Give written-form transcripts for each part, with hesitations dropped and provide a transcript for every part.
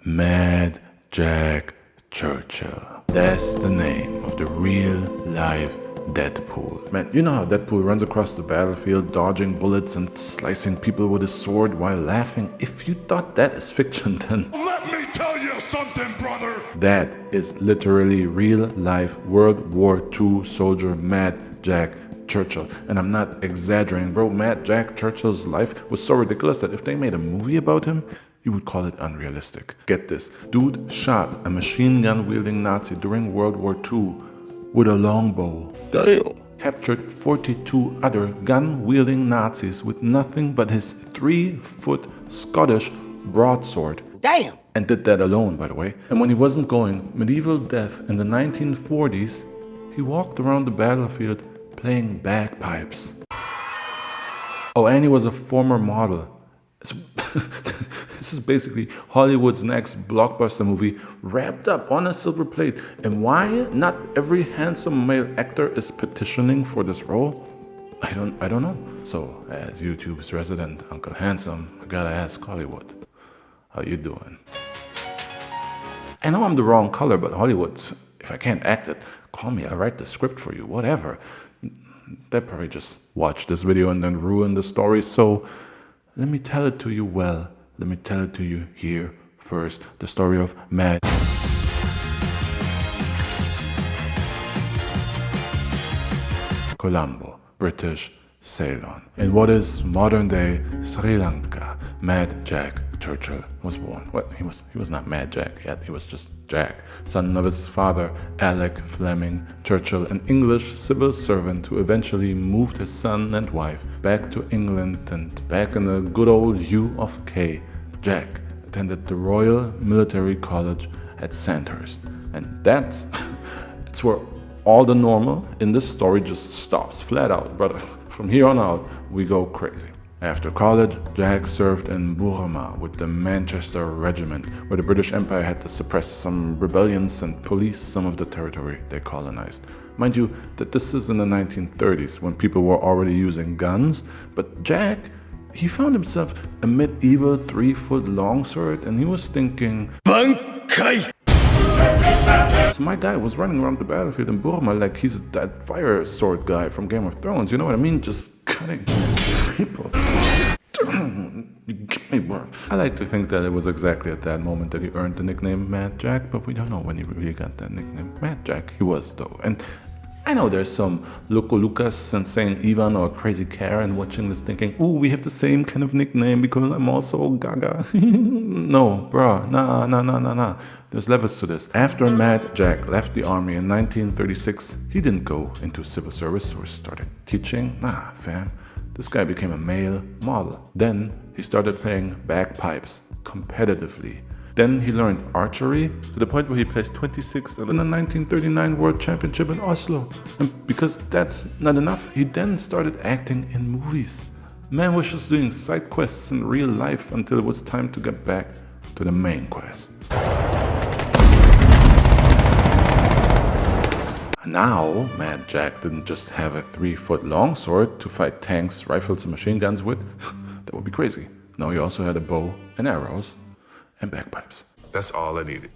Mad Jack Churchill. That's the name of the real-life Deadpool. Man, you know how Deadpool runs across the battlefield, dodging bullets and slicing people with his sword while laughing? If you thought that is fiction, then let me tell you something, brother! That is literally real-life World War II soldier Mad Jack Churchill. And I'm not exaggerating, bro. Mad Jack Churchill's life was so ridiculous that if they made a movie about him, you would call it unrealistic. Get this. Dude shot a machine gun wielding Nazi during World War II with a longbow. Damn. Captured 42 other gun-wielding Nazis with nothing but his 3-foot Scottish broadsword. Damn! And did that alone, by the way. And when he wasn't going medieval death in the 1940s, he walked around the battlefield playing bagpipes. Oh, and he was a former model. This is basically Hollywood's next blockbuster movie wrapped up on a silver plate. And why not every handsome male actor is petitioning for this role? I don't know. So, as YouTube's resident Uncle Handsome, I gotta ask Hollywood, how you doing? I know I'm the wrong color, but Hollywood, if I can't act it, call me, I'll write the script for you, whatever. They'll probably just watch this video and then ruin the story, so let me tell it to you well. Let me tell it to you here first. The story of Mad Colombo, British Ceylon. In what is modern-day Sri Lanka, Mad Jack Churchill was born. Well, he was not Mad Jack yet, he was just Jack, son of his father, Alec Fleming Churchill, an English civil servant who eventually moved his son and wife back to England, and back in the good old UK, Jack attended the Royal Military College at Sandhurst. And that's where all the normal in this story just stops, flat out, brother. From here on out, we go crazy. After college, Jack served in Burma with the Manchester Regiment, where the British Empire had to suppress some rebellions and police some of the territory they colonized. Mind you, that this is in the 1930s, when people were already using guns, but Jack, he found himself a medieval 3-foot longsword, and he was thinking, Bankai! So my guy was running around the battlefield in Burma like he's that fire sword guy from Game of Thrones, you know what I mean? Just cutting people. I like to think that it was exactly at that moment that he earned the nickname Mad Jack, but we don't know when he really got that nickname. Mad Jack, he was though. And I know there's some Loco Lucas and Saint Ivan or Crazy Karen watching this thinking, ooh, we have the same kind of nickname because I'm also Gaga. No, bruh, nah. There's levels to this. After Mad Jack left the army in 1936, he didn't go into civil service or started teaching. Nah, fam. This guy became a male model. Then he started playing bagpipes competitively. Then he learned archery to the point where he placed 26th in the 1939 World Championship in Oslo. And because that's not enough, he then started acting in movies. Man was just doing side quests in real life until it was time to get back to the main quest. Now, Mad Jack didn't just have a 3-foot longsword to fight tanks, rifles, and machine guns with. That would be crazy. No, he also had a bow and arrows and bagpipes. That's all I needed.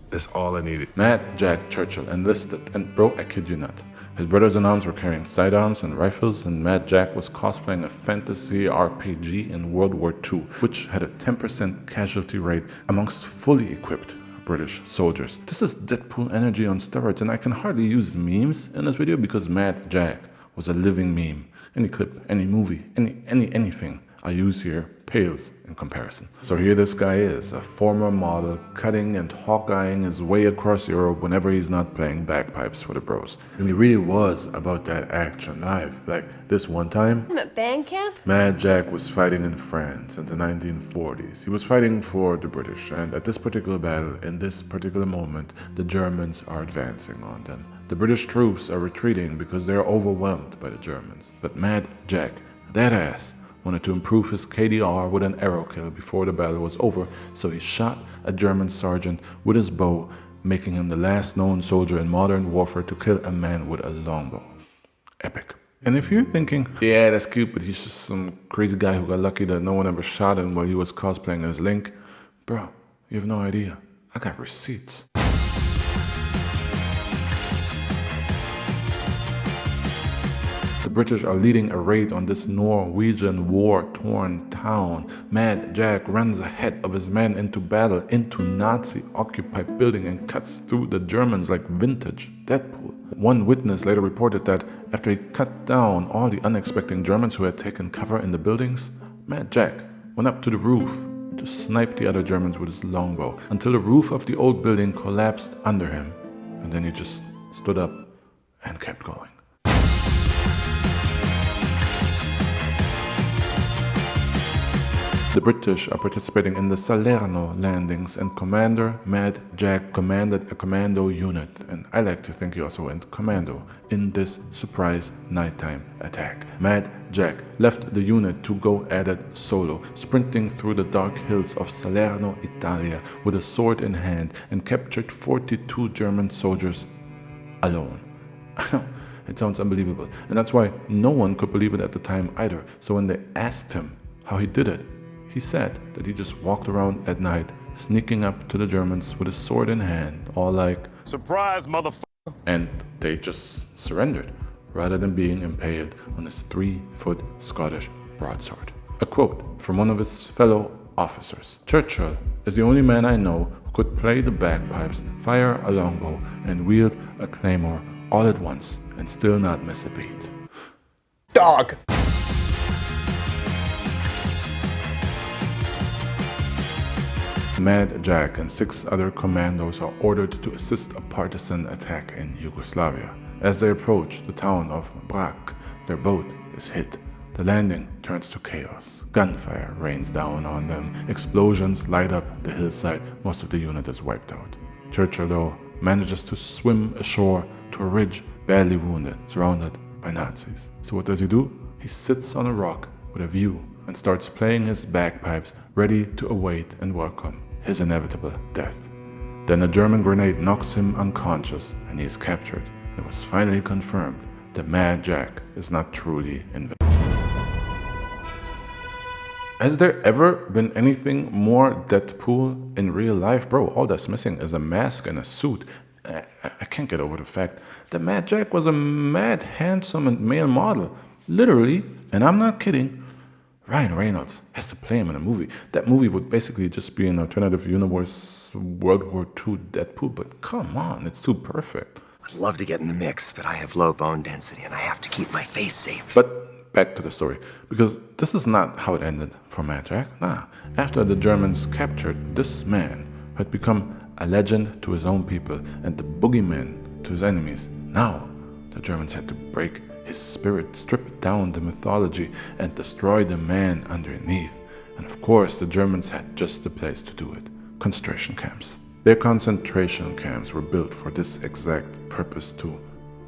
That's all I needed. Mad Jack Churchill enlisted, and bro, I kid you not, his brothers-in-arms were carrying sidearms and rifles, and Mad Jack was cosplaying a fantasy RPG in World War II, which had a 10% casualty rate amongst fully equipped British soldiers. This is Deadpool energy on steroids, and I can hardly use memes in this video because Mad Jack was a living meme. Any clip, any movie, anything I use here pales in comparison. So here this guy is, a former model, cutting and hawkeyeing his way across Europe whenever he's not playing bagpipes for the bros. And he really was about that action live. Like this one time, I'm at band camp? Mad Jack was fighting in France in the 1940s. He was fighting for the British, and at this particular battle, in this particular moment, the Germans are advancing on them. The British troops are retreating because they are overwhelmed by the Germans. But Mad Jack, that ass, wanted to improve his KDR with an arrow kill before the battle was over, so he shot a German sergeant with his bow, making him the last known soldier in modern warfare to kill a man with a longbow. Epic. And if you're thinking, yeah, that's cute, but he's just some crazy guy who got lucky that no one ever shot him while he was cosplaying as Link, bro, You have no idea. I got receipts. The British are leading a raid on this Norwegian war-torn town. Mad Jack runs ahead of his men into battle, into Nazi-occupied building, and cuts through the Germans like vintage Deadpool. One witness later reported that after he cut down all the unexpecting Germans who had taken cover in the buildings, Mad Jack went up to the roof to snipe the other Germans with his longbow until the roof of the old building collapsed under him, and then he just stood up and kept going. The British are participating in the Salerno landings, and Commander Mad Jack commanded a commando unit, and I like to think he also went commando in this surprise nighttime attack. Mad Jack left the unit to go at it solo, sprinting through the dark hills of Salerno, Italia, with a sword in hand, and captured 42 German soldiers alone. I know, it sounds unbelievable, and that's why no one could believe it at the time either. So when they asked him how he did it, he said that he just walked around at night, sneaking up to the Germans with a sword in hand, all like, Surprise, motherfucker! And they just surrendered, rather than being impaled on his 3-foot Scottish broadsword. A quote from one of his fellow officers: Churchill is the only man I know who could play the bagpipes, fire a longbow, and wield a claymore all at once, and still not miss a beat. Dog! Mad Jack and 6 other commandos are ordered to assist a partisan attack in Yugoslavia. As they approach the town of Brac, their boat is hit. The landing turns to chaos. Gunfire rains down on them. Explosions light up the hillside. Most of the unit is wiped out. Churchill, though, manages to swim ashore to a ridge, badly wounded, surrounded by Nazis. So what does he do? He sits on a rock with a view and starts playing his bagpipes, ready to await and welcome his inevitable death. Then a German grenade knocks him unconscious and he is captured. It was finally confirmed that Mad Jack is not truly invincible. Has there ever been anything more Deadpool in real life? Bro, all that's missing is a mask and a suit. I can't get over the fact that Mad Jack was a mad, handsome and male model. Literally, and I'm not kidding, Ryan Reynolds has to play him in a movie. That movie would basically just be an alternative universe World War II Deadpool, but come on, it's too perfect. I'd love to get in the mix, but I have low bone density and I have to keep my face safe. But back to the story, because this is not how it ended for Mad Jack. Nah, after the Germans captured this man, who had become a legend to his own people and the boogeyman to his enemies, now the Germans had to break his spirit, strip down the mythology, and destroy the man underneath. And of course, the Germans had just the place to do it: concentration camps. Their concentration camps were built for this exact purpose, to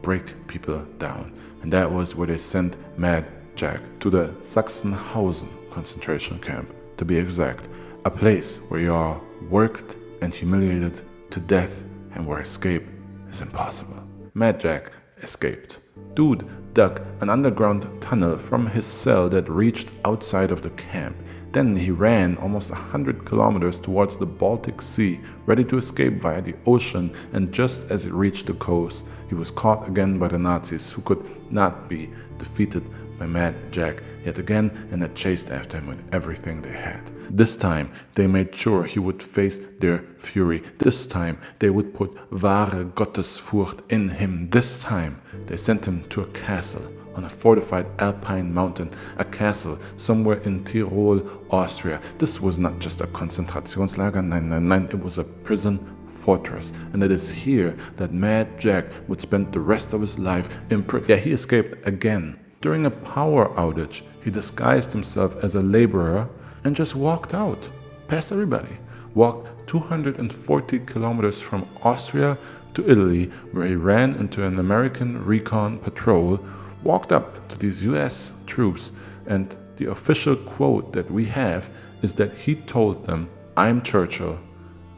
break people down. And that was where they sent Mad Jack, to the Sachsenhausen concentration camp, to be exact, a place where you are worked and humiliated to death and where escape is impossible. Mad Jack escaped. Dude dug an underground tunnel from his cell that reached outside of the camp. Then he ran almost 100 kilometers towards the Baltic Sea, ready to escape via the ocean, and just as he reached the coast, he was caught again by the Nazis, who could not be defeated by Mad Jack yet again, and had chased after him with everything they had. This time, they made sure he would face their fury. This time, they would put wahre Gottesfurcht in him. This time, they sent him to a castle on a fortified alpine mountain, a castle somewhere in Tyrol, Austria. This was not just a Konzentrationslager, nein, it was a prison fortress. And it is here that Mad Jack would spend the rest of his life in prison. Yeah, he escaped again. During a power outage, he disguised himself as a laborer and just walked out, past everybody. Walked 240 kilometers from Austria to Italy, where he ran into an American recon patrol, walked up to these US troops, and the official quote that we have is that he told them, "I'm Churchill,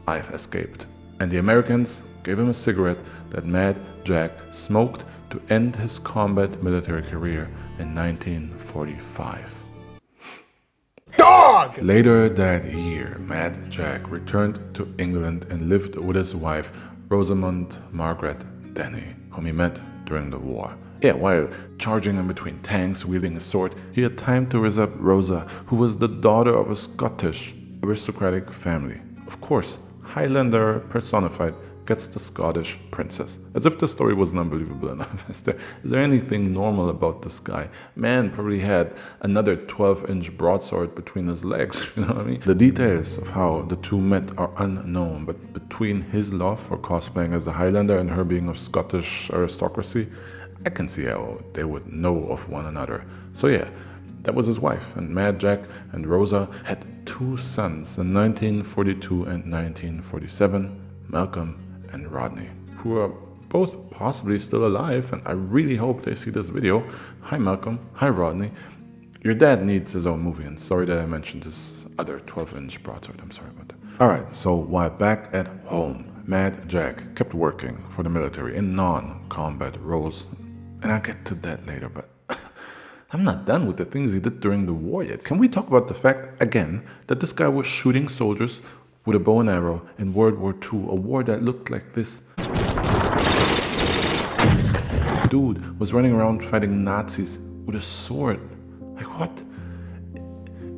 I've escaped." And the Americans gave him a cigarette that Mad Jack smoked to end his combat military career in 1945. Dog! dog! Later that year, Mad Jack returned to England and lived with his wife, Rosamund Margaret Denny, whom he met during the war. Yeah, while charging in between tanks, wielding a sword, he had time to raise up Rosa, who was the daughter of a Scottish aristocratic family. Of course, Highlander personified gets the Scottish princess. As if the story wasn't unbelievable enough. Is there anything normal about this guy? Man probably had another 12-inch broadsword between his legs, you know what I mean? The details of how the two met are unknown, but between his love for cosplaying as a Highlander and her being of Scottish aristocracy, I can see how they would know of one another. So yeah, that was his wife, and Mad Jack and Rosa had two sons in 1942 and 1947, Malcolm and Rodney, who are both possibly still alive, and I really hope they see this video. Hi Malcolm, hi Rodney. Your dad needs his own movie, and sorry that I mentioned this other 12-inch broadsword, I'm sorry about that. Alright, so while back at home, Mad Jack kept working for the military in non-combat roles, and I'll get to that later, but I'm not done with the things he did during the war yet. Can we talk about the fact, again, that this guy was shooting soldiers with a bow and arrow in World War II, a war that looked like this? Dude was running around fighting Nazis with a sword. Like what?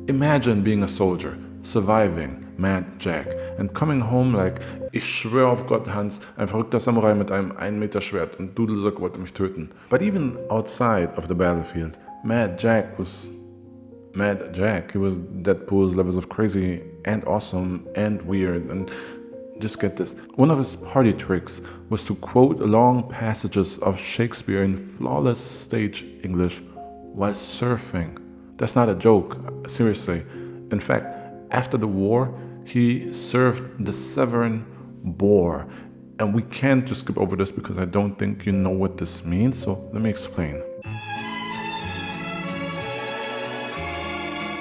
Imagine being a soldier, surviving Mad Jack, and coming home like, ich schwöre auf Gott, Hans, ein verrückter Samurai mit einem 1 Meter Schwert und Dudelsack wollte mich töten. But even outside of the battlefield, Mad Jack was Mad Jack. He was Deadpool's levels of crazy and awesome and weird. And just get this. One of his party tricks was to quote long passages of Shakespeare in flawless stage English while surfing. That's not a joke, seriously. In fact, after the war, he served the Severn Boar. And we can't just skip over this because I don't think you know what this means, so let me explain.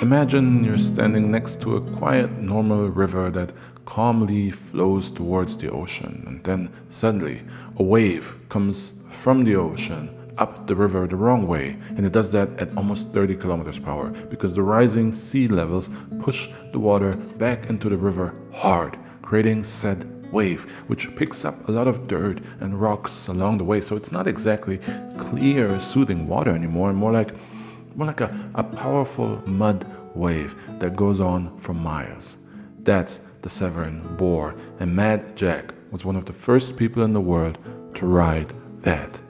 Imagine you're standing next to a quiet, normal river that calmly flows towards the ocean, and then suddenly a wave comes from the ocean up the river the wrong way, and it does that at almost 30 kilometers per hour because the rising sea levels push the water back into the river hard, creating said wave, which picks up a lot of dirt and rocks along the way. So it's not exactly clear, soothing water anymore, more like a powerful mud wave that goes on for miles. That's the Severn Boar, and Mad Jack was one of the first people in the world to ride that.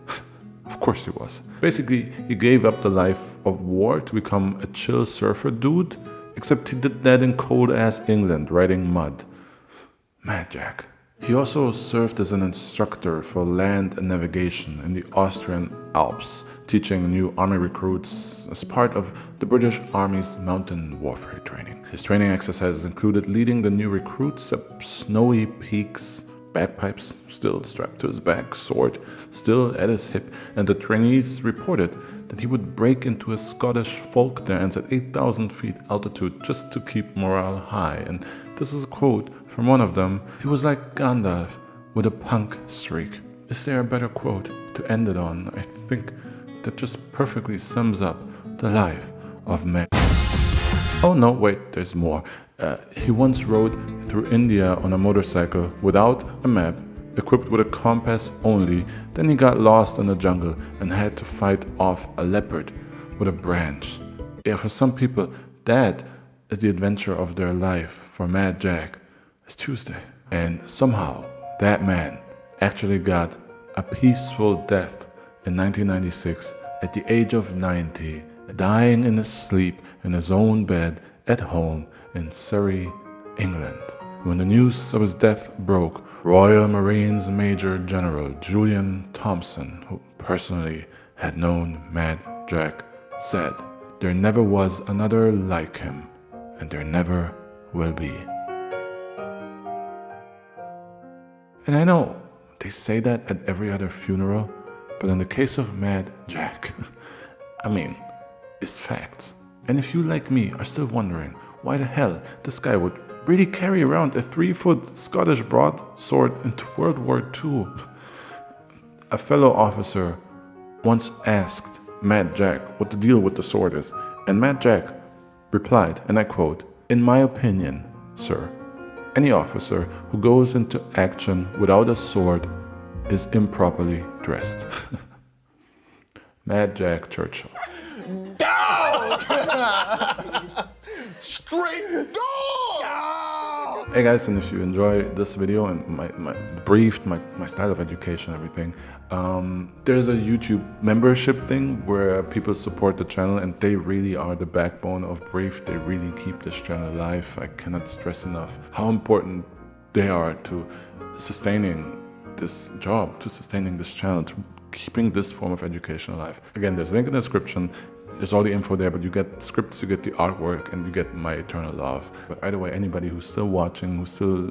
Of course he was. Basically, he gave up the life of war to become a chill surfer dude, except he did that in cold-ass England, riding mud. Mad Jack. He also served as an instructor for land navigation in the Austrian Alps, teaching new army recruits as part of the British Army's mountain warfare training. His training exercises included leading the new recruits up snowy peaks, bagpipes still strapped to his back, sword still at his hip, and the trainees reported that he would break into a Scottish folk dance at 8,000 feet altitude just to keep morale high. And this is a quote from one of them: "He was like Gandalf with a punk streak." Is there a better quote to end it on? I think that just perfectly sums up the life of Mad. Oh no, wait, there's more. He once rode through India on a motorcycle without a map, equipped with a compass only. Then he got lost in the jungle and had to fight off a leopard with a branch. Yeah, for some people, that is the adventure of their life. For Mad Jack, it's Tuesday. And somehow, that man actually got a peaceful death in 1996 at the age of 90, dying in his sleep in his own bed at home in Surrey, England. When the news of his death broke, Royal Marines Major General Julian Thompson, who personally had known Mad Jack, said, "There never was another like him, and there never will be." And I know they say that at every other funeral, but in the case of Mad Jack, I mean, it's facts. And if you, like me, are still wondering why the hell this guy would really carry around a 3-foot Scottish broadsword into World War II, a fellow officer once asked Mad Jack what the deal with the sword is, and Mad Jack replied, and I quote, In my opinion, sir, any officer who goes into action without a sword is improperly dressed. Mad Jack Churchill. Straight dog! Hey guys, and if you enjoy this video and my style of education, everything, there's a YouTube membership thing where people support the channel, and they really are the backbone of Brief. They really keep this channel alive. I cannot stress enough how important they are to sustaining this job, to sustaining this channel, to keeping this form of education alive. Again, there's a link in the description. There's all the info there, but you get scripts, you get the artwork, and you get my eternal love. But either way, anybody who's still watching, who's still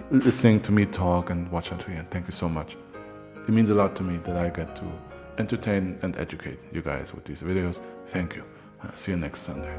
listening to me talk and watch until the end, thank you so much. It means a lot to me that I get to entertain and educate you guys with these videos. Thank you. See you next Sunday.